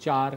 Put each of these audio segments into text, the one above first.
4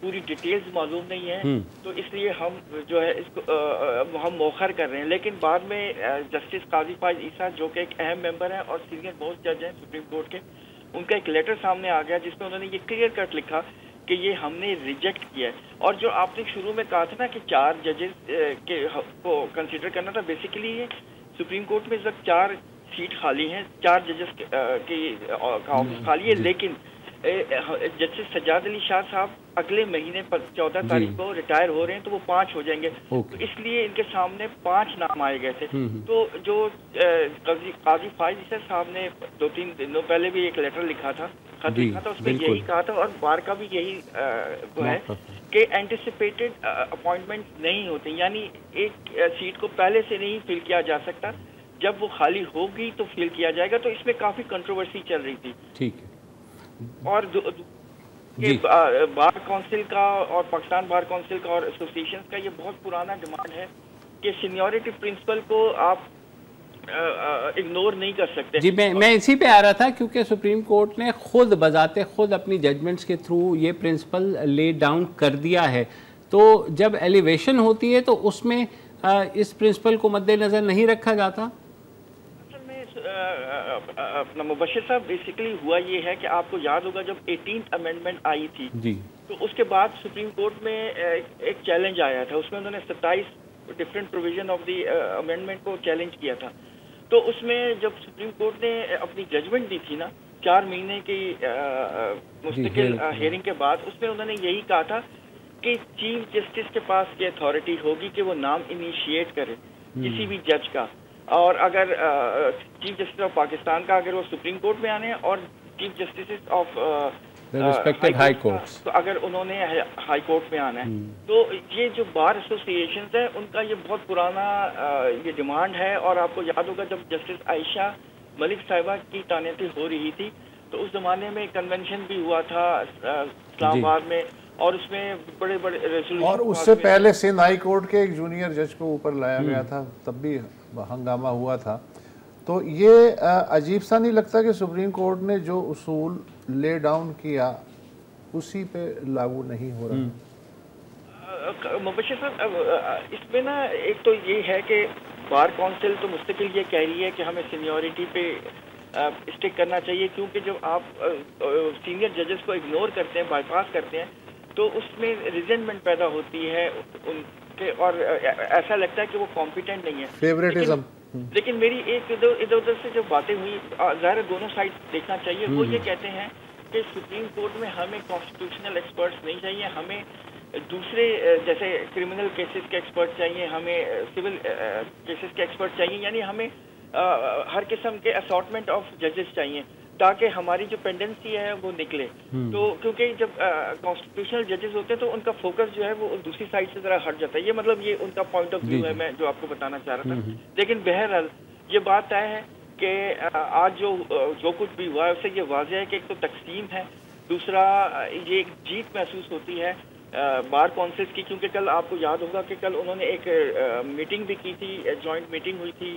پوری ڈیٹیلز معلوم نہیں ہیں، تو اس لیے ہم جو ہے اس کو ہم مؤخر کر رہے ہیں. لیکن بعد میں جسٹس قاضی فائز عیسیٰ جو کہ ایک اہم ممبر ہیں اور سینئر موسٹ جج ہیں سپریم کورٹ کے، ان کا ایک لیٹر سامنے آ گیا جس میں انہوں نے یہ کلیئر کٹ لکھا کہ یہ ہم نے ریجیکٹ کیا ہے. اور جو آپ نے شروع میں کہا تھا نا کہ 4 ججز کے کو کنسیڈر کرنا تھا، بیسیکلی یہ سپریم کورٹ میں اس وقت 4 سیٹ خالی ہیں، 4 ججز کا آفس خالی ہے. لیکن جسٹس سجاد علی شاہ صاحب اگلے مہینے 14 تاریخ کو ریٹائر ہو رہے ہیں، تو وہ 5 ہو جائیں گے. تو اس لیے ان کے سامنے 5 نام آئے گئے تھے. تو جو قاضی فائز عیسیٰ صاحب نے 2-3 دنوں پہلے بھی ایک لیٹر لکھا تھا، خط لکھا تھا، اس میں یہی کہا تھا، اور بار کا بھی یہی وہ ہے کہ اینٹیسپیٹڈ اپوائنٹمنٹ نہیں ہوتے، یعنی ایک سیٹ کو پہلے سے نہیں فل کیا جا سکتا، جب وہ خالی ہوگی تو فل کیا جائے گا. تو اس میں کافی کنٹروورسی چل رہی تھی. ٹھیک ہے. اور بار کونسل کا اور پاکستان بار کونسل کا اور ایسوسیشن کا یہ بہت پرانا ڈیمانڈ ہے کہ سینیورٹی پرنسپل کو آپ اگنور نہیں کر سکتے. جی میں اسی پہ آ رہا تھا، کیونکہ سپریم کورٹ نے خود بذات خود اپنی ججمنٹس کے تھرو یہ پرنسپل لے ڈاؤن کر دیا ہے. تو جب ایلیویشن ہوتی ہے تو اس میں اس پرنسپل کو مد نظر نہیں رکھا جاتا؟ اپنا مبشر صاحب بیسیکلی ہوا یہ ہے کہ آپ کو یاد ہوگا جب 18th امینڈمنٹ آئی تھی تو اس کے بعد سپریم کورٹ میں ایک چیلنج آیا تھا. اس میں انہوں نے 27 different provision of the amendment کو چیلنج کیا تھا. تو اس میں جب سپریم کورٹ نے اپنی ججمنٹ دی تھی نا 4 مہینے کی مستقل ہیئرنگ کے بعد، اس میں انہوں نے یہی کہا تھا کہ چیف جسٹس کے پاس یہ اتھارٹی ہوگی کہ وہ نام انیشیٹ کرے کسی بھی جج کا. اور اگر چیف جسٹس آف پاکستان کا اگر وہ سپریم کورٹ میں آنے اور chief justice of high courts تو اگر انہوں نے ہائی کورٹ میں آنا ہے، تو یہ جو بار ایسوسیشنز ہیں ان کا یہ بہت پرانا یہ ڈیمانڈ ہے. اور آپ کو یاد ہوگا جب جسٹس عائشہ ملک صاحبہ کی تعیناتی ہو رہی تھی تو اس زمانے میں کنونشن بھی ہوا تھا اسلام آباد میں، اور اس میں بڑے بڑے ریزولوشن، اور اس سے پہلے سندھ ہائی کورٹ کے ایک جونیئر جج کو اوپر لایا گیا تھا، تب بھی ہنگامہ ہوا تھا. تو یہ عجیب سا نہیں لگتا کہ سپریم کورٹ نے جو اصول لے ڈاؤن کیا اسی پہ لاگو نہیں ہو رہا؟ مبشر صاحب اس میں نا ایک تو یہ ہے کہ بار کونسل تو مستقل یہ کہہ رہی ہے کہ ہمیں سینیورٹی پہ اسٹک کرنا چاہیے، کیونکہ جب آپ سینئر ججز کو اگنور کرتے ہیں، بائی پاس کرتے ہیں، تو اس میں ریزنٹمنٹ پیدا ہوتی ہے ان کے، اور ایسا لگتا ہے کہ وہ کمپیٹنٹ نہیں ہے. فیوریٹزم. لیکن میری ایک ادھر ادھر سے جو باتیں ہوئی، ظاہر دونوں سائڈ دیکھنا چاہیے. وہ یہ کہتے ہیں کہ سپریم کورٹ میں ہمیں کانسٹیٹیوشنل ایکسپرٹس نہیں چاہیے، ہمیں دوسرے جیسے کرمنل کیسز کے ایکسپرٹ چاہیے، ہمیں سول کیسز کے ایکسپرٹ چاہیے، یعنی ہمیں ہر قسم کے اسارٹمنٹ آف ججز چاہیے تاکہ ہماری جو پینڈنسی ہے وہ نکلے. تو کیونکہ جب کانسٹیٹیوشنل ججز ہوتے ہیں تو ان کا فوکس جو ہے وہ دوسری سائڈ سے ذرا ہٹ جاتا ہے. یہ مطلب یہ ان کا پوائنٹ آف ویو ہے، میں جو آپ کو بتانا چاہ رہا تھا. لیکن بہرحال یہ بات طے ہے کہ آج جو کچھ بھی ہوا ہے اس سے یہ واضح ہے کہ ایک تو تقسیم ہے، دوسرا یہ ایک جیت محسوس ہوتی ہے بار کونسلز کی. کیونکہ کل آپ کو یاد ہوگا کہ کل انہوں نے ایک میٹنگ بھی کی تھی، جوائنٹ میٹنگ ہوئی تھی،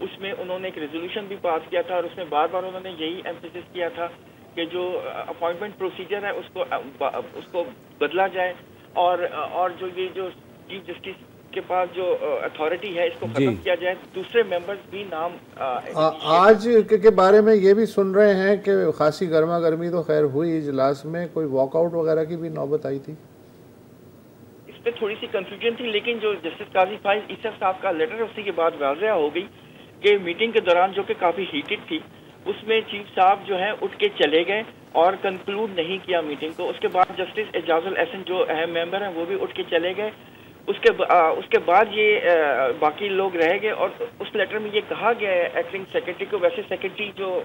اس میں انہوں نے ایک ریزولوشن بھی پاس کیا تھا، اور اس میں بار بار انہوں نے یہی ایمفیسس کیا تھا کہ جو اپوائنٹمنٹ پروسیجر ہے اس کو بدلا جائے، اور جو یہ جو چیف جسٹس کے پاس جو اتھارٹی ہے اس کو ختم کیا جائے. دوسرے ممبرز بھی نام آج کے بارے میں یہ بھی سن رہے ہیں کہ خاصی گرما گرمی تو خیر ہوئی اجلاس میں، کوئی واک آؤٹ وغیرہ کی بھی نوبت آئی تھی؟ اس پہ تھوڑی سی کنفیوژن تھی، لیکن جو جسٹس قاضی فائز عیسیٰ صاحب کا لیٹر ہے اس سے یہ بات واضح ہو گئی کہ میٹنگ کے دوران جو کہ کافی ہیٹڈ تھی اس میں چیف صاحب جو ہیں اٹھ کے چلے گئے اور کنکلوڈ نہیں کیا میٹنگ کو. اس کے بعد جسٹس اعجاز الاحسن جو اہم ممبر ہیں وہ بھی اٹھ کے چلے گئے. اس کے بعد یہ باقی لوگ رہ گئے، اور اس لیٹر میں یہ کہا گیا ہے ایکٹنگ سیکرٹری کو، ویسے سیکرٹری جو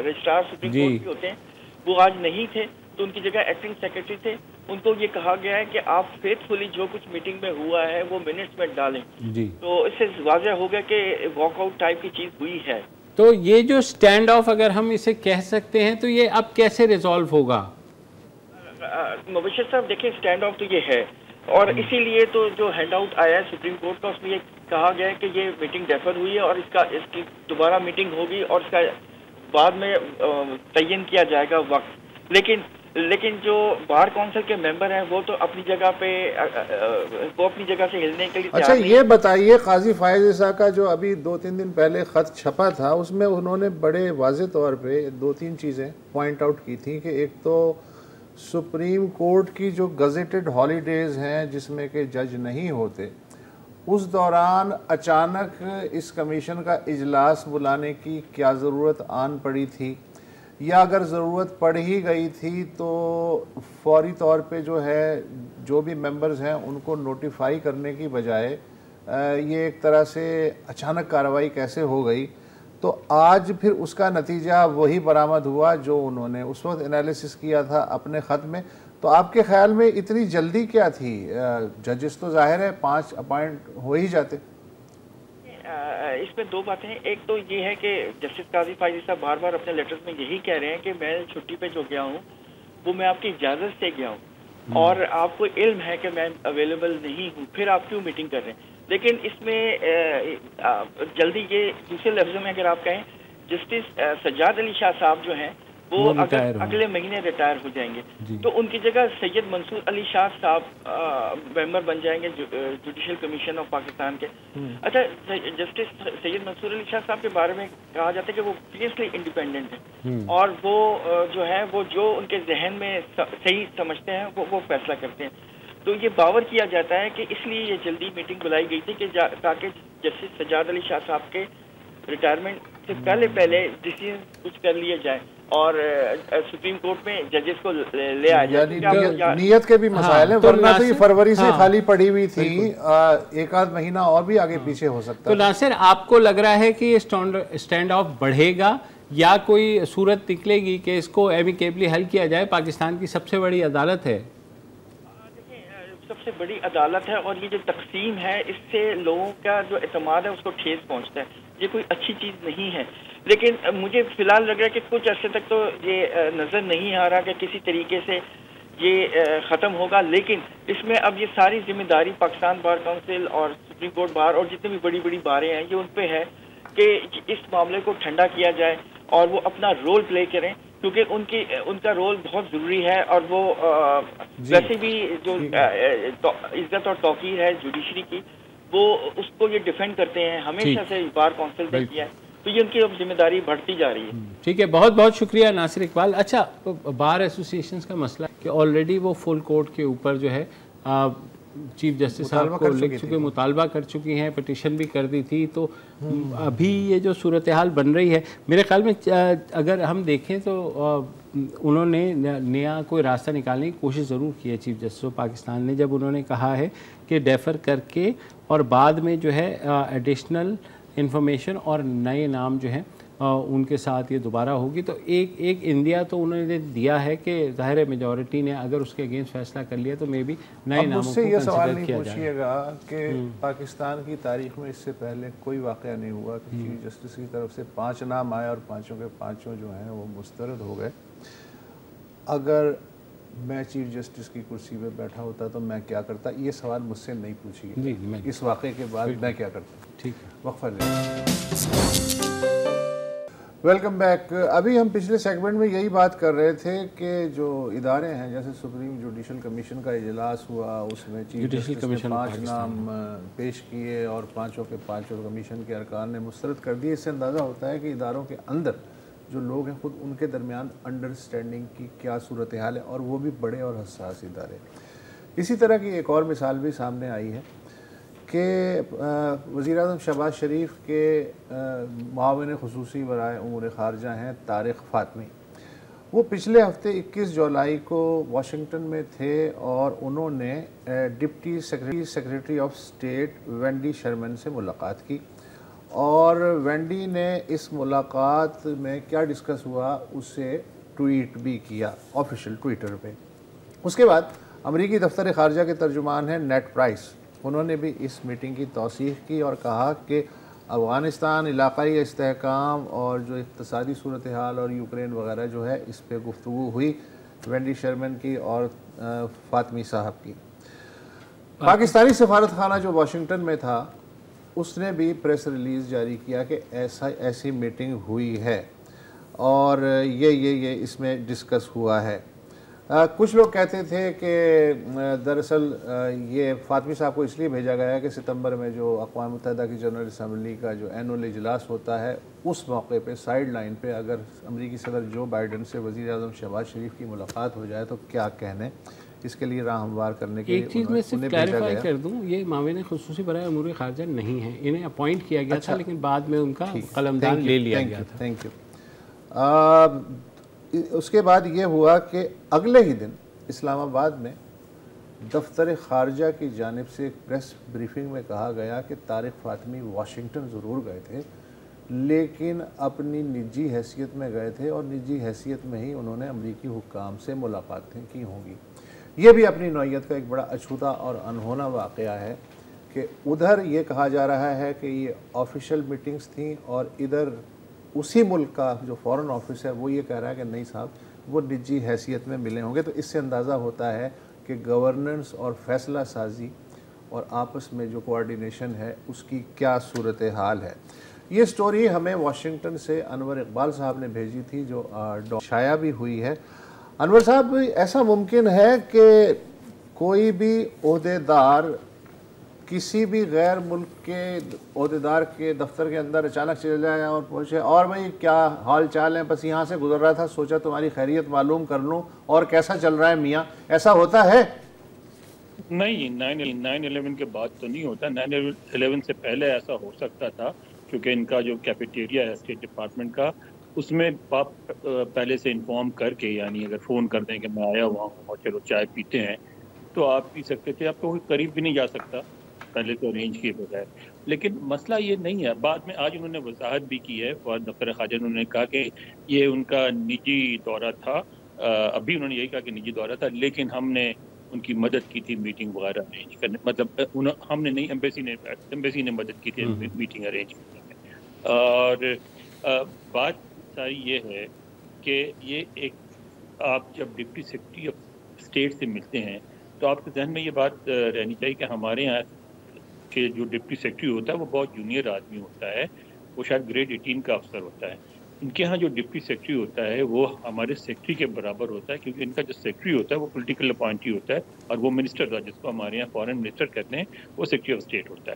رجسٹرار سپریم کورٹ کے ہوتے ہیں وہ آج نہیں تھے تو ان کی جگہ ایکٹنگ سیکرٹری تھے، ان کو یہ کہا گیا ہے کہ آپ فیتھ فلی جو کچھ میٹنگ میں ہوا ہے وہ منٹس میں ڈالیں. تو اس سے واضح ہو گیا کہ واک آؤٹ ٹائپ کی چیز ہوئی ہے. تو یہ جو سٹینڈ آف اگر ہم اسے کہہ سکتے ہیں تو یہ اب کیسے ریزالو ہوگا؟ مبشر صاحب دیکھیں سٹینڈ آف تو یہ ہے، اور اسی لیے تو جو ہینڈ آؤٹ آیا ہے سپریم کورٹ کا اس میں یہ کہا گیا ہے کہ یہ میٹنگ ڈیفر ہوئی ہے اور اس کی دوبارہ میٹنگ ہوگی اور اس کا بعد میں تعین کیا جائے گا وقت. لیکن لیکن جو بار کونسل کے ممبر ہیں وہ تو اپنی جگہ پہ وہ اپنی جگہ سے ہلنے کے لیے اچھا یہ بتائیے قاضی فائز عیسیٰ کا جو ابھی 2-3 دن پہلے خط چھپا تھا اس میں انہوں نے بڑے واضح طور پہ 2-3 چیزیں پوائنٹ آؤٹ کی تھیں کہ ایک تو سپریم کورٹ کی جو گزیٹڈ ہالیڈیز ہیں جس میں کہ جج نہیں ہوتے اس دوران اچانک اس کمیشن کا اجلاس بلانے کی کیا ضرورت آن پڑی تھی، یا اگر ضرورت پڑ ہی گئی تھی تو فوری طور پہ جو ہے جو بھی ممبرز ہیں ان کو نوٹیفائی کرنے کی بجائے یہ ایک طرح سے اچانک کارروائی کیسے ہو گئی؟ تو آج پھر اس کا نتیجہ وہی برآمد ہوا جو انہوں نے اس وقت انالیسس کیا تھا اپنے خط میں۔ تو آپ کے خیال میں اتنی جلدی کیا تھی؟ ججز تو ظاہر ہے 5 اپائنٹ ہو ہی جاتے۔ اس میں دو باتیں ہیں، ایک تو یہ ہے کہ جسٹس قاضی فائز صاحب بار بار اپنے لیٹرز میں یہی کہہ رہے ہیں کہ میں چھٹی پہ جو گیا ہوں وہ میں آپ کی اجازت سے گیا ہوں اور آپ کو علم ہے کہ میں اویلیبل نہیں ہوں، پھر آپ کیوں میٹنگ کر رہے ہیں؟ لیکن اس میں جلدی یہ دوسرے لفظوں میں اگر آپ کہیں جسٹس سجاد علی شاہ صاحب جو ہیں وہ اگر اگلے مہینے ریٹائر ہو جائیں گے تو ان کی جگہ سید منصور علی شاہ صاحب ممبر بن جائیں گے جوڈیشل کمیشن آف پاکستان کے۔ اچھا جسٹس سید منصور علی شاہ صاحب کے بارے میں کہا جاتا ہے کہ وہ فیئرسلی انڈیپینڈنٹ ہیں اور وہ جو ہے وہ جو ان کے ذہن میں صحیح سمجھتے ہیں وہ فیصلہ کرتے ہیں۔ تو یہ باور کیا جاتا ہے کہ اس لیے یہ جلدی میٹنگ بلائی گئی تھی کہ تاکہ جسٹس سجاد علی شاہ صاحب کے ریٹائرمنٹ سے پہلے ڈیسیژن کچھ کر لیا جائے اور سپریم کورٹ میں ججز کو لے آیا جائے۔ نیت کے بھی مسائل ہیں، ورنہ تو یہ فروری سے خالی پڑی ہوئی تھی، ایک آدھ مہینہ اور بھی آگے پیچھے ہو سکتا ہے۔ تو ناصر آپ کو لگ رہا ہے کہ یہ اسٹینڈ آف بڑھے گا یا کوئی صورت نکلے گی کہ اس کو ایمیکیبلی حل کیا جائے؟ پاکستان کی سب سے بڑی عدالت ہے، سب سے بڑی عدالت ہے اور یہ جو تقسیم ہے اس سے لوگوں کا جو اعتماد ہے اس کو ٹھیس پہنچتا ہے، یہ کوئی اچھی چیز نہیں ہے۔ لیکن مجھے فی الحال لگ رہا ہے کہ کچھ عرصے تک تو یہ نظر نہیں آ رہا کہ کسی طریقے سے یہ ختم ہوگا، لیکن اس میں اب یہ ساری ذمہ داری پاکستان بار کونسل اور سپریم کورٹ بار اور جتنے بھی بڑی بڑی باریں ہیں یہ ان پہ ہے کہ اس معاملے کو ٹھنڈا کیا جائے اور وہ اپنا رول پلے کریں، کیونکہ ان کا رول بہت ضروری ہے اور وہ ویسے بھی جو عزت اور توقیر ہے جوڈیشری کی وہ اس کو یہ ڈیفینڈ کرتے ہیں، ہمیشہ سے بار کونسل نے کیا ہے، تو یہ ان کی اب ذمہ داری بڑھتی جا رہی ہے۔ ٹھیک ہے، بہت بہت شکریہ ناصر اقبال۔ اچھا بار ایسوسیشنز کا مسئلہ کہ آلریڈی وہ فل کورٹ کے اوپر جو ہے چیف جسٹس صاحب کو لکھ چکے، مطالبہ کر چکی ہیں، پٹیشن بھی کر دی تھی، تو ابھی یہ جو صورتحال بن رہی ہے میرے خیال میں اگر ہم دیکھیں تو انہوں نے نیا کوئی راستہ نکالنے کی کوشش ضرور کی ہے چیف جسٹس آف پاکستان نے، جب انہوں نے کہا ہے کہ ڈیفر کر کے اور بعد میں جو ہے ایڈیشنل انفارمیشن اور نئے نام جو ہیں ان کے ساتھ یہ دوبارہ ہوگی، تو ایک انڈیا تو انہوں نے دیا ہے کہ ظاہر میجورٹی نے اگر اس کے اگینسٹ فیصلہ کر لیا تو میں بھی نئے ناموں کو کنسیڈر کیا جائے۔ اب مجھ سے یہ سوال نہیں پوچھیے گا کہ پاکستان کی تاریخ میں اس سے پہلے کوئی واقعہ نہیں ہوا کہ چیف جسٹس کی طرف سے 5 نام آئے اور 5 کے 5 جو ہیں وہ مسترد ہو گئے۔ اگر میں چیف جسٹس کی کرسی پہ بیٹھا ہوتا تو میں کیا کرتا؟ یہ سوال مجھ سے نہیں پوچھیے، اس واقعے کے بعد میں کیا کرتا؟ ٹھیک ہے، وقفہ لیں۔ Welcome back. ابھی ہم پچھلے سیگمنٹ میں یہی بات کر رہے تھے کہ جو ادارے ہیں جیسے سپریم جوڈیشل کمیشن کا اجلاس ہوا، اس میں چیف جسٹس نے 5 نام پیش کیے اور 5 کے 5 کمیشن کے ارکان نے مسترد کر دیے۔ اس سے اندازہ ہوتا ہے کہ اداروں کے اندر جو لوگ ہیں خود ان کے درمیان انڈرسٹینڈنگ کی کیا صورتحال ہے، اور وہ بھی بڑے اور حساس ادارے۔ اسی طرح کی ایک اور مثال بھی سامنے آئی ہے کہ وزیر اعظم شہباز شریف کے معاون خصوصی برائے امور خارجہ ہیں طارق فاطمی، وہ پچھلے ہفتے 21 جولائی کو واشنگٹن میں تھے اور انہوں نے deputy secretary of state Wendy Sherman سے ملاقات کی، اور وینڈی نے اس ملاقات میں کیا ڈسکس ہوا اسے ٹویٹ بھی کیا آفیشیل ٹویٹر پہ۔ اس کے بعد امریکی دفتر خارجہ کے ترجمان ہیں نیٹ پرائس، انہوں نے بھی اس میٹنگ کی توثیق کی اور کہا کہ افغانستان علاقائی استحکام اور جو اقتصادی صورتحال اور یوکرین وغیرہ جو ہے اس پہ گفتگو ہوئی وینڈی شرمن کی اور فاطمی صاحب کی۔ پاکستانی سفارت خانہ جو واشنگٹن میں تھا اس نے بھی پریس ریلیز جاری کیا کہ ایسی میٹنگ ہوئی ہے اور یہ اس میں ڈسکس ہوا ہے۔ کچھ لوگ کہتے تھے کہ دراصل یہ فاطمی صاحب کو اس لیے بھیجا گیا ہے کہ ستمبر میں جو اقوام متحدہ کی جنرل اسمبلی کا جو اینول اجلاس ہوتا ہے اس موقع پہ سائیڈ لائن پہ اگر امریکی صدر جو بائیڈن سے وزیر اعظم شہباز شریف کی ملاقات ہو جائے تو کیا کہنے، اس کے لیے راہ ہموار کرنے کے لیے ایک چیز میں صرف کلیریفائی کر دوں، یہ معاون خصوصی برائے امور خارجہ نہیں ہیں، انہیں اپوائنٹ کیا گیا تھا لیکن بعد میں ان کا قلمدان لے لیا گیا تھا۔ Thank you. اس کے بعد یہ ہوا کہ اگلے ہی دن اسلام آباد میں دفتر خارجہ کی جانب سے ایک پریس بریفنگ میں کہا گیا کہ طارق فاطمی واشنگٹن ضرور گئے تھے لیکن اپنی نجی حیثیت میں گئے تھے اور نجی حیثیت میں ہی انہوں نے امریکی حکام سے ملاقاتیں کی ہوں گی۔ یہ بھی اپنی نوعیت کا ایک بڑا اچھوتا اور انہونا واقعہ ہے کہ ادھر یہ کہا جا رہا ہے کہ یہ آفیشیل میٹنگز تھیں اور ادھر اسی ملک کا جو فورن آفس ہے وہ یہ کہہ رہا ہے کہ نہیں صاحب وہ نجی حیثیت میں ملے ہوں گے۔ تو اس سے اندازہ ہوتا ہے کہ گورننس اور فیصلہ سازی اور آپس میں جو کوارڈینیشن ہے اس کی کیا صورتحال ہے۔ یہ سٹوری ہمیں واشنگٹن سے انور اقبال صاحب نے بھیجی تھی جو شائع بھی ہوئی ہے۔ انور صاحب، ایسا ممکن ہے کہ کوئی بھی عہدیدار کسی بھی غیر ملک کے عہدیدار کے دفتر کے اندر اچانک چلے جائے اور پوچھے اور بھائی کیا حال چال ہے، بس یہاں سے گزر رہا تھا سوچا تمہاری خیریت معلوم کر لوں اور کیسا چل رہا ہے میاں، ایسا ہوتا ہے؟ نہیں، 9/11 کے بعد تو نہیں ہوتا۔ 9/11 سے پہلے ایسا ہو سکتا تھا کیونکہ ان کا جو کیفیٹیریا ہے اسٹیٹ ڈپارٹمنٹ کا اس میں آپ پہلے سے انفارم کر کے، یعنی اگر فون کر دیں کہ میں آیا ہوا ہوں اور چلو چائے پیتے ہیں تو آپ پی سکتے تھے، آپ کوئی قریب بھی نہیں جا سکتا پہلے تو ارینج کیے بغیر۔ لیکن مسئلہ یہ نہیں ہے، بعد میں آج انہوں نے وضاحت بھی کی ہے، دفتر خارجہ انہوں نے کہا کہ یہ ان کا نجی دورہ تھا، ابھی انہوں نے یہی کہا کہ نجی دورہ تھا لیکن ہم نے ان کی مدد کی تھی میٹنگ وغیرہ ارینج کرنے، مطلب ہم نے نہیں، ایمبیسی نے مدد کی تھی میٹنگ ارینج کرنے میں۔ اور بات ساری یہ ہے کہ یہ ایک آپ جب ڈپٹی سیکرٹری آف اسٹیٹ سے ملتے ہیں تو آپ کے ذہن میں یہ بات رہنی چاہیے کہ ہمارے یہاں کہ جو ڈپٹی سیکرٹری ہوتا ہے وہ بہت جونیئر آدمی ہوتا ہے، وہ شاید گریڈ 18 کا افسر ہوتا ہے۔ ان کے ہاں جو ڈپٹی سیکرٹری ہوتا ہے وہ ہمارے سیکرٹری کے برابر ہوتا ہے، کیونکہ ان کا جو سیکرٹری ہوتا ہے وہ پولیٹیکل اپوائنٹی ہوتا ہے اور وہ منسٹر تھا جس کو ہمارے یہاں فارن منسٹر کہتے ہیں، وہ سیکرٹری آف اسٹیٹ ہوتا ہے۔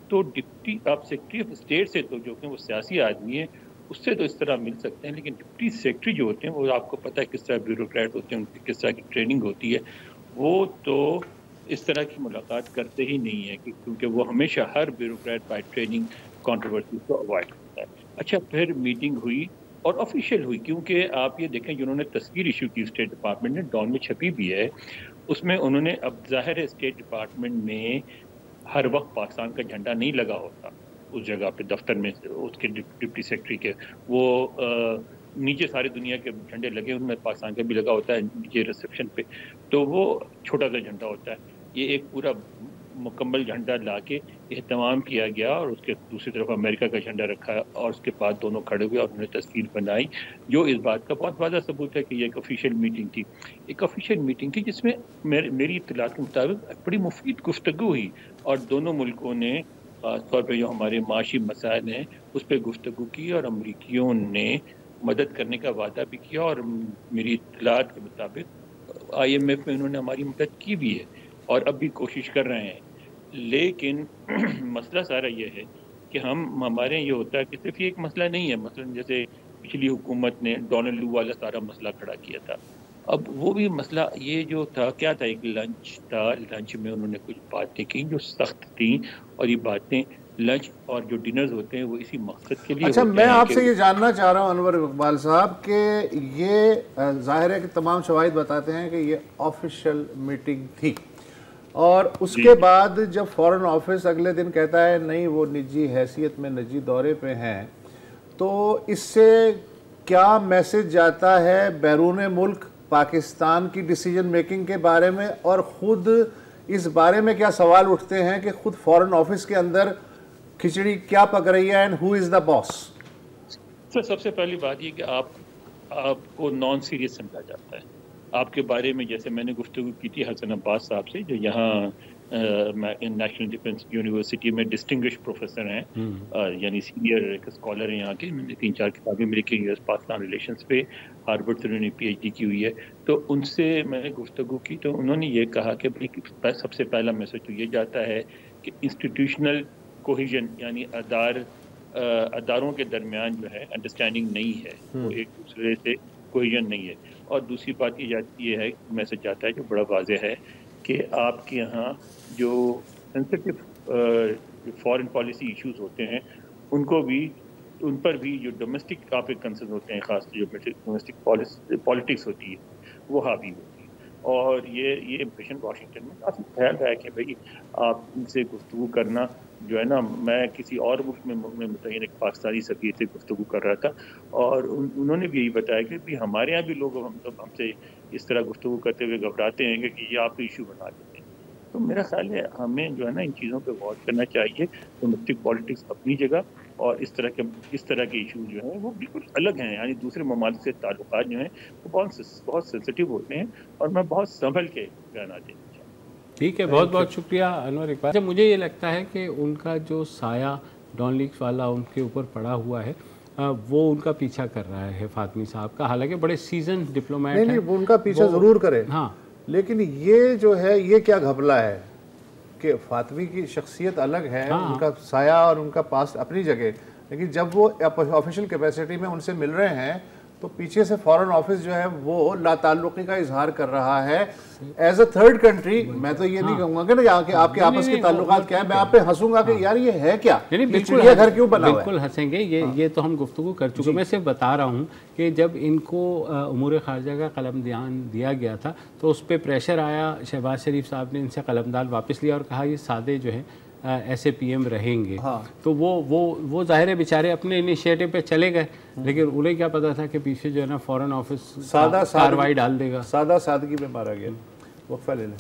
تو ڈپٹی آپ سیکرٹری آف اسٹیٹ سے تو جو کہ وہ سیاسی آدمی ہے اس سے تو اس طرح مل سکتے ہیں، لیکن ڈپٹی سیکرٹری جو ہوتے ہیں وہ آپ کو پتہ ہے کس طرح بیوروکریٹ ہوتے ہیں، ان کی کس طرح کی ٹریننگ ہوتی ہے، وہ تو اس طرح کی ملاقات کرتے ہی نہیں ہے کیونکہ وہ ہمیشہ ہر بیوروکریٹ بائی ٹریننگ کنٹروورسی کو اوائڈ کرتا ہے۔ اچھا، پھر میٹنگ ہوئی اور آفیشیل ہوئی، کیونکہ آپ یہ دیکھیں جنہوں نے تصویر ایشو کی اسٹیٹ ڈپارٹمنٹ نے، ڈان میں چھپی بھی ہے، اس میں انہوں نے، اب ظاہر ہے اسٹیٹ ڈپارٹمنٹ میں ہر وقت پاکستان کا جھنڈا نہیں لگا ہوتا اس جگہ پہ، دفتر میں اس کے ڈپٹی سیکرٹری کے، وہ نیچے ساری دنیا کے جھنڈے لگے، ان میں پاکستان کا بھی لگا ہوتا ہے نیچے ریسیپشن پہ، تو وہ چھوٹا سا جھنڈا ہوتا ہے۔ یہ ایک پورا مکمل جھنڈا لا کے اہتمام کیا گیا اور اس کے دوسری طرف امریکہ کا جھنڈا رکھا اور اس کے بعد دونوں کھڑے ہوئے اور انہوں نے تصویر بنائی، جو اس بات کا بہت واضح ثبوت ہے کہ یہ ایک آفیشیل میٹنگ تھی۔ ایک آفیشیل میٹنگ تھی جس میں میری اطلاعات کے مطابق بڑی مفید گفتگو ہوئی اور دونوں ملکوں نے خاص طور پہ جو ہمارے معاشی مسائل ہیں اس پہ گفتگو کی اور امریکیوں نے مدد کرنے کا وعدہ بھی کیا، اور میری اطلاعات کے مطابق IMF میں انہوں نے ہماری مدد کی بھی ہے اور اب بھی کوشش کر رہے ہیں۔ لیکن مسئلہ سارا یہ ہے کہ ہمارے یہ ہوتا ہے کہ صرف یہ ایک مسئلہ نہیں ہے، مثلا جیسے پچھلی حکومت نے ڈونلڈ لو والا سارا مسئلہ کھڑا کیا تھا، اب وہ بھی مسئلہ یہ جو تھا کیا تھا، ایک لنچ تھا، لنچ میں انہوں نے کچھ باتیں کی جو سخت تھیں، اور یہ باتیں لنچ اور جو ڈنرز ہوتے ہیں وہ اسی مقصد کے لیے اچھا، ہوتے ہیں۔ میں آپ سے یہ جاننا چاہ رہا ہوں انور اقبال صاحب کہ یہ ظاہر ہے کہ تمام شواہد بتاتے ہیں کہ یہ آفیشیل میٹنگ تھی، اور اس کے بعد جب فورن آفس اگلے دن کہتا ہے نہیں وہ نجی حیثیت میں نجی دورے پہ ہیں، تو اس سے کیا میسج جاتا ہے بیرون ملک پاکستان کی ڈیسیجن میکنگ کے بارے میں، اور خود اس بارے میں کیا سوال اٹھتے ہیں کہ خود فورن آفس کے اندر کھچڑی کیا پک رہی ہے، اینڈ ہو از دا باس؟ سب سے پہلی بات یہ کہ آپ کو نان سیریس سمجھا جاتا ہے۔ آپ کے بارے میں جیسے میں نے گفتگو کی تھی حسن عباس صاحب سے جو یہاں نیشنل ڈیفینس یونیورسٹی میں ڈسٹنگوش پروفیسر ہیں، یعنی سینئر ایک اسکالر ہیں یہاں کے. انہوں نے 3-4 کتابیں بھی لکھی US پاکستان ریلیشنس پہ. ہارورڈ سے انہوں نے PhD کی ہوئی ہے. تو ان سے میں نے گفتگو کی تو انہوں نے یہ کہا کہ سب سے پہلا میسج تو یہ جاتا ہے کہ انسٹیٹیوشنل کوہیژن یعنی اداروں کے درمیان جو ہے انڈرسٹینڈنگ نہیں ہے، وہ ایک دوسرے سے کوہیژن نہیں ہے. اور دوسری بات یہ ہے میسج جاتا ہے جو بڑا واضح ہے کہ آپ کے یہاں جو سینسٹیو فارن پالیسی ایشوز ہوتے ہیں ان پر بھی جو ڈومیسٹک آپ کے کنسرن ہوتے ہیں، خاص جو ڈومیسٹک پالیٹکس ہوتی ہے وہ حاوی ہوتی ہے. اور یہ امپریشن واشنگٹن میں کافی خیال رہا ہے کہ بھائی آپ ان سے گفتگو کرنا جو ہے نا. میں کسی اور ملک میں متعین ایک پاکستانی سفیر سے گفتگو کر رہا تھا اور انہوں نے بھی یہی بتایا کہ ہمارے یہاں بھی لوگ ہم سے اس طرح گفتگو کرتے ہوئے گھبراتے ہیں کہ یہ آپ ایشو بنا دیتے ہیں. تو میرا خیال ہے ہمیں جو ہے نا ان چیزوں پہ غور کرنا چاہیے. ڈومیسٹک پالیٹکس اپنی جگہ اور اس طرح کے ایشو جو ہیں وہ بالکل الگ ہیں. یعنی دوسرے ممالک سے تعلقات جو ہیں وہ بہت سینسٹیو ہوتے ہیں اور میں بہت سنبھل کے بیانات دینا چاہتا ہوں. ٹھیک ہے، بہت بہت شکریہ انور اقبال. مجھے یہ لگتا ہے کہ ان کا جو سایہ ڈان لیکس والا ان کے اوپر پڑا ہوا ہے وہ ان کا پیچھا کر رہا ہے فاطمی صاحب کا. حالانکہ بڑے سیزن ڈپلومیٹ ہیں. نہیں ان کا پیچھا ضرور کرے، ہاں، لیکن یہ جو ہے یہ کیا گھپلا ہے کہ فاطمی کی شخصیت الگ ہے، ان کا سایہ اور ان کا پاسٹ اپنی جگہ، لیکن جب وہ آفیشیل کیپیسٹی میں ان سے مل رہے ہیں تو پیچھے سے فارن آفس جو ہے وہ لا تعلقی کا اظہار کر رہا ہے ایز اے تھرڈ کنٹری. میں تو یہ نہیں کہوں گا کہ آپ کے آپس کے تعلقات کیا ہیں، میں آپ پہ ہنسوں گا کہ یار یہ ہے کیا، چڑیا گھر کیوں بنا ہوا ہے. بالکل ہنسیں گے، یہ تو ہم گفتگو کر چکے. میں صرف بتا رہا ہوں کہ جب ان کو امور خارجہ کا قلمدان دیا گیا تھا تو اس پہ پریشر آیا. شہباز شریف صاحب نے ان سے قلمدان واپس لیا اور کہا یہ سادے جو ہے ایسے PM رہیں گے. تو وہ ظاہر ہے بیچارے اپنے انیشیٹو پہ چلے گئے، لیکن انہیں کیا پتا تھا کہ پیچھے جو ہے نا فورن آفس کارروائی ڈال دے گا. سادہ سادگی میں مارا گیا. وقفہ لے لیں.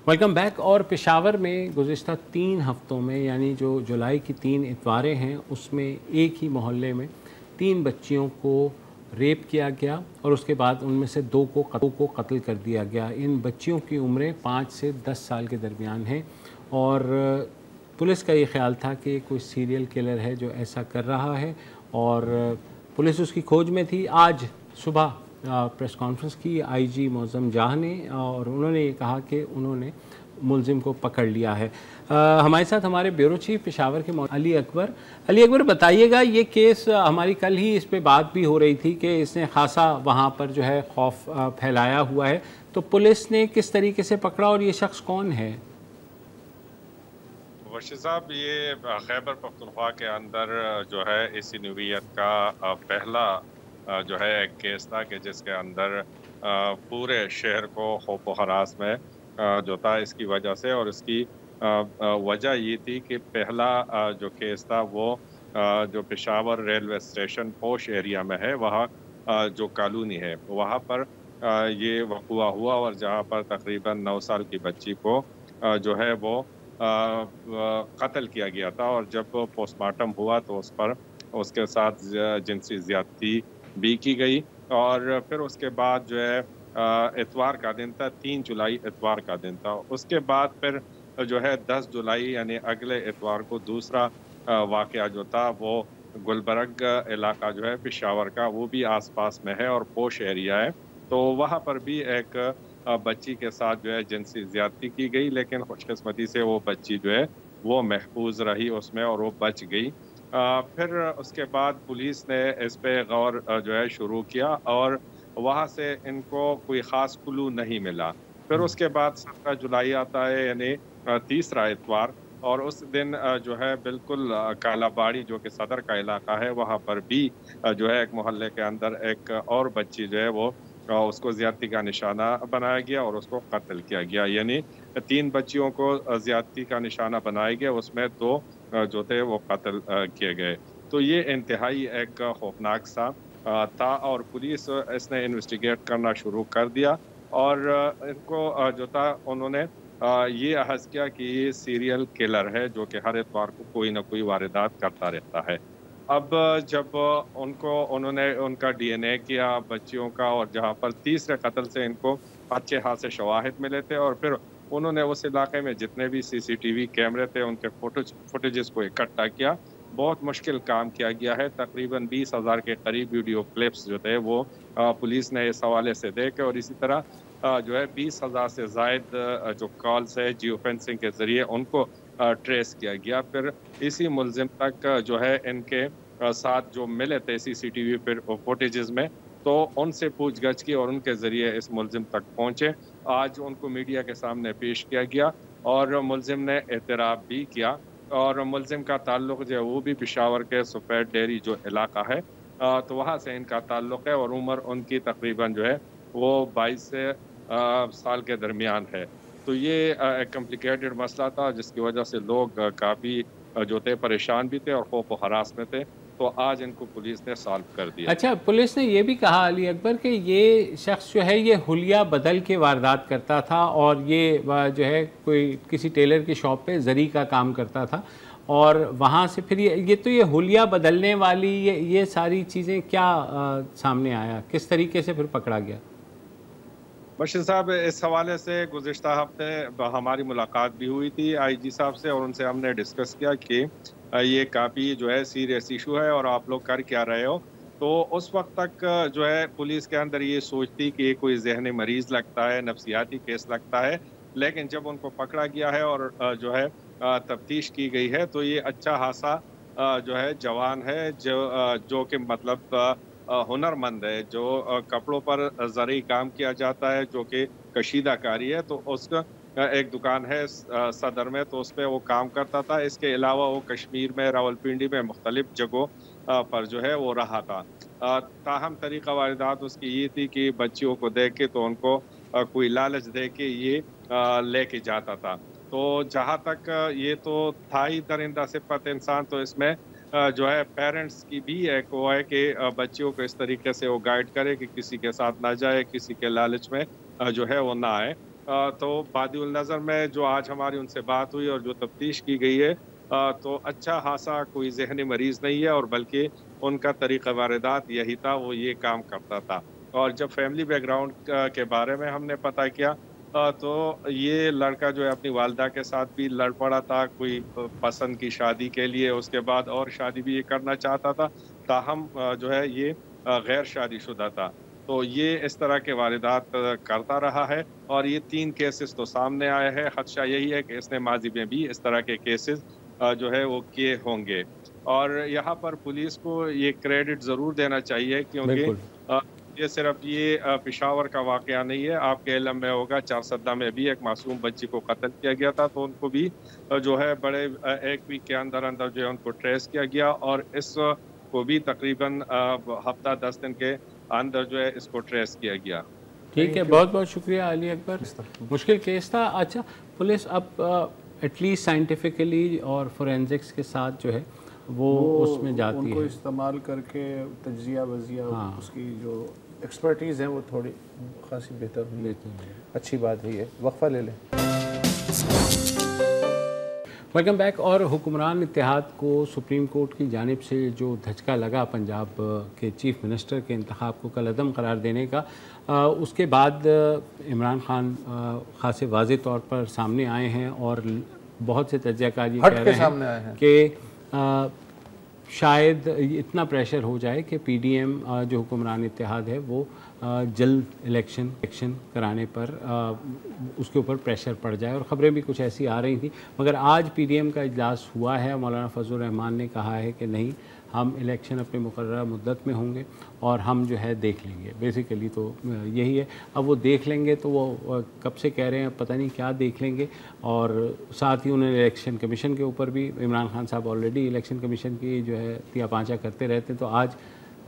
Welcome back. اور پشاور میں گزشتہ 3 ہفتوں میں یعنی جو جولائی کی 3 اتواریں ہیں اس میں ایک ہی محلے میں 3 بچیوں کو ریپ کیا گیا اور اس کے بعد ان میں سے 2 کو قتل کر دیا گیا. ان بچیوں کی عمریں 5 سے 10 سال کے درمیان ہیں اور پولیس کا یہ خیال تھا کہ کوئی سیریل کلر ہے جو ایسا کر رہا ہے اور پولیس اس کی کھوج میں تھی. آج صبح پریس کانفرنس کی IG معظم جاہ نے اور انہوں نے یہ کہا کہ انہوں نے ملزم کو پکڑ لیا ہے. ہمارے ساتھ ہمارے بیورو چیف پشاور کے علی اکبر بتائیے گا، یہ کیس ہماری کل ہی اس پہ بات بھی ہو رہی تھی کہ اس نے خاصا وہاں پر جو ہے خوف پھیلایا ہوا ہے، تو پولیس نے کس طریقے سے پکڑا اور یہ شخص کون ہے؟ مبشر صاحب، یہ خیبر پختونخوا کے اندر جو ہے اسی نوعیت کا پہلا جو ہے ایک کیس تھا کہ جس کے اندر پورے شہر کو خوف و ہراس میں جو تھا اس کی وجہ سے. اور اس کی وجہ یہ تھی کہ پہلا جو کیس تھا وہ جو پشاور ریلوے اسٹیشن پوش ایریا میں ہے، وہاں جو کالونی ہے وہاں پر یہ وقوع ہوا اور جہاں پر تقریباً 9 سال کی بچی کو جو ہے وہ قتل کیا گیا تھا. اور جب پوسٹ مارٹم ہوا تو اس کے ساتھ جنسی زیادتی بھی کی گئی. اور پھر اس کے بعد جو ہے اتوار کا دن تھا، 3 جولائی اتوار کا دن تھا. اس کے بعد پھر جو ہے 10 جولائی یعنی اگلے اتوار کو دوسرا واقعہ جو تھا وہ گلبرگ علاقہ جو ہے پشاور کا، وہ بھی آس پاس میں ہے اور پوش ایریا ہے. تو وہاں پر بھی ایک بچی کے ساتھ جو ہے جنسی زیادتی کی گئی، لیکن خوش قسمتی سے وہ بچی جو ہے وہ محفوظ رہی اس میں اور وہ بچ گئی. پھر اس کے بعد پولیس نے اس پہ غور جو ہے شروع کیا اور وہاں سے ان کو کوئی خاص کلو نہیں ملا. پھر اس کے بعد 17 جولائی آتا ہے یعنی تیسرا اتوار، اور اس دن جو ہے بالکل کالا باڑی جو کہ صدر کا علاقہ ہے وہاں پر بھی جو ہے ایک محلے کے اندر ایک اور بچی جو ہے وہ اس کو زیادتی کا نشانہ بنایا گیا اور اس کو قتل کیا گیا. یعنی 3 بچیوں کو زیادتی کا نشانہ بنایا گیا، اس میں 2 جو تھے وہ قتل کیے گئے. تو یہ انتہائی ایک خوفناک سا تھا اور پولیس اس نے انویسٹیگیٹ کرنا شروع کر دیا اور ان کو جو تھا انہوں نے یہ احس کیا کہ یہ سیریل کلر ہے جو کہ ہر اتوار کو کوئی نہ کوئی واردات کرتا رہتا ہے. اب جب انہوں نے ان کا DNA کیا بچیوں کا، اور جہاں پر تیسرے قتل سے ان کو اچھے خاصے شواہد ملے تھے، اور پھر انہوں نے اس علاقے میں جتنے بھی CCTV کیمرے تھے ان کے فوٹیجز کو اکٹھا کیا. بہت مشکل کام کیا گیا ہے. تقریباً 20,000 کے قریب ویڈیو کلپس جو تھے وہ پولیس نے اس حوالے سے دیکھے، اور اسی طرح جو ہے 20,000 سے زائد جو کالز ہے جیو فینسنگ کے ذریعے ان کو ٹریس کیا گیا. پھر اسی ملزم تک جو ہے ان کے ساتھ جو ملے تھے CCTV پھر فوٹیجز میں، تو ان سے پوچھ گچھ کی اور ان کے ذریعے اس ملزم تک پہنچے. آج ان کو میڈیا کے سامنے پیش کیا گیا اور ملزم نے اعتراف بھی کیا، اور ملزم کا تعلق جو ہے وہ بھی پشاور کے سفید ڈیری جو علاقہ ہے تو وہاں سے ان کا تعلق ہے، اور عمر ان کی تقریباً جو ہے وہ 22 سال کے درمیان ہے. تو یہ ایک کمپلیکیٹڈ مسئلہ تھا جس کی وجہ سے لوگ کافی جو تھے پریشان بھی تھے اور خوف و ہراس میں تھے. تو آج ان کو پولیس نے سالو کر دیا. اچھا، پولیس نے یہ بھی کہا علی اکبر کہ یہ شخص جو ہے یہ حلیہ بدل کے واردات کرتا تھا، اور یہ جو ہے کوئی کسی ٹیلر کی شاپ پہ زری کا کام کرتا تھا، اور وہاں سے پھر یہ حلیہ بدلنے والی یہ ساری چیزیں کیا سامنے آیا، کس طریقے سے پھر پکڑا گیا؟ بشیر صاحب، اس حوالے سے گزشتہ ہفتے ہماری ملاقات بھی ہوئی تھی IG صاحب سے، اور ان سے ہم نے ڈسکس کیا کہ یہ کافی جو ہے سیریس ایشو ہے اور آپ لوگ کر کیا رہے ہو. تو اس وقت تک جو ہے پولیس کے اندر یہ سوچتی کہ یہ کوئی ذہنی مریض لگتا ہے، نفسیاتی کیس لگتا ہے، لیکن جب ان کو پکڑا گیا ہے اور جو ہے تفتیش کی گئی ہے تو یہ اچھا خاصا جو ہے جوان ہے، جو کہ مطلب ہنر مند ہے، جو کپڑوں پر زرعی کام کیا جاتا ہے جو کہ کشیدہ کاری ہے. تو اس کا ایک دکان ہے صدر میں، تو اس پہ وہ کام کرتا تھا. اس کے علاوہ وہ کشمیر میں راولپنڈی میں مختلف جگہوں پر جو ہے وہ رہا تھا. تاہم طریقہ واردات اس کی یہ تھی کہ بچیوں کو دیکھ کے تو ان کو کوئی لالچ دے کے یہ لے کے جاتا تھا. تو جہاں تک یہ تو تھا ہی درندہ صفت انسان، تو اس میں جو ہے پیرنٹس کی بھی ایک وہ ہے کہ بچیوں کو اس طریقے سے وہ گائیڈ کرے کہ کسی کے ساتھ نہ جائے، کسی کے لالچ میں جو ہے وہ نہ آئے. تو بادی النظر میں جو آج ہماری ان سے بات ہوئی اور جو تفتیش کی گئی ہے تو اچھا خاصا کوئی ذہنی مریض نہیں ہے، اور بلکہ ان کا طریقہ واردات یہی تھا، وہ یہ کام کرتا تھا. اور جب فیملی بیک گراؤنڈ کے بارے میں ہم نے پتہ کیا تو یہ لڑکا جو ہے اپنی والدہ کے ساتھ بھی لڑ پڑا تھا کوئی پسند کی شادی کے لیے، اس کے بعد اور شادی بھی یہ کرنا چاہتا تھا، تاہم جو ہے یہ غیر شادی شدہ تھا. تو یہ اس طرح کے واردات کرتا رہا ہے، اور یہ 3 کیسز تو سامنے آئے ہیں. خدشہ یہی ہے کہ اس نے ماضی میں بھی اس طرح کے کیسز جو ہے وہ کیے ہوں گے. اور یہاں پر پولیس کو یہ کریڈٹ ضرور دینا چاہیے، کیونکہ یہ صرف یہ پشاور کا واقعہ نہیں ہے. آپ کے علم میں ہوگا چارسدہ میں بھی ایک معصوم بچی کو قتل کیا گیا تھا، تو ان کو بھی جو ہے بڑے 1 ویک کے اندر جو ہے ان کو ٹریس کیا گیا، اور اس کو بھی تقریباً ہفتہ 10 دن کے اندر جو ہے اس کو ٹریس کیا گیا. ٹھیک ہے، بہت بہت شکریہ علی اکبر. مشکل کیس تھا. اچھا، پولیس اب ایٹ لیسٹ سائنٹیفکلی اور فورینزکس کے ساتھ جو ہے وہ اس میں جاتی ہے، ان کو استعمال کر کے تجزیہ وزیہ اس کی جو ایکسپرٹیز ہے وہ تھوڑی خاصی بہتر ہوئی. اچھی بات ہے. یہ وقفہ لے لیں. Welcome back. اور حکمران اتحاد کو سپریم کورٹ کی جانب سے جو دھچکا لگا پنجاب کے چیف منسٹر کے انتخاب کو کل عدم قرار دینے کا، اس کے بعد عمران خان خاصے واضح طور پر سامنے آئے ہیں، اور بہت سے تجزیہ کار یہ کہہ رہے ہیں کہ شاید اتنا پریشر ہو جائے کہ PDM جو حکمران اتحاد ہے وہ جلد الیکشن کرانے پر اس کے اوپر پریشر پڑ جائے. اور خبریں بھی کچھ ایسی آ رہی تھیں، مگر آج PDM کا اجلاس ہوا ہے. مولانا فضل الرحمان نے کہا ہے کہ نہیں، ہم الیکشن اپنے مقررہ مدت میں ہوں گے اور ہم جو ہے دیکھ لیں گے. بیسیکلی تو یہی ہے. اب وہ دیکھ لیں گے تو وہ کب سے کہہ رہے ہیں پتہ نہیں کیا دیکھ لیں گے. اور ساتھ ہی انہوں نے الیکشن کمیشن کے اوپر بھی، عمران خان صاحب آلریڈی الیکشن کمیشن کی جو ہے تیا پانچا کرتے رہتے ہیں، تو آج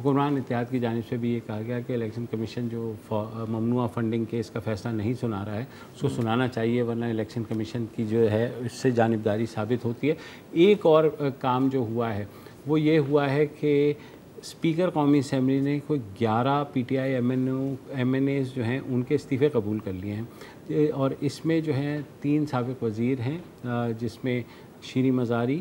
حکمران اتحاد کی جانب سے بھی یہ کہا گیا کہ الیکشن کمیشن جو ممنوعہ فنڈنگ کیس کا فیصلہ نہیں سنا رہا ہے اس کو سنانا چاہیے، ورنہ الیکشن کمیشن کی جو ہے اس سے جانبداری ثابت ہوتی ہے. ایک اور کام جو ہوا ہے وہ یہ ہوا ہے کہ اسپیکر قومی اسمبلی نے کوئی 11 PTI MNAs جو ہیں ان کے استعفے قبول کر لیے ہیں، اور اس میں جو ہیں 3 سابق وزیر ہیں، جس میں شیریں مزاری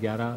11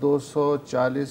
240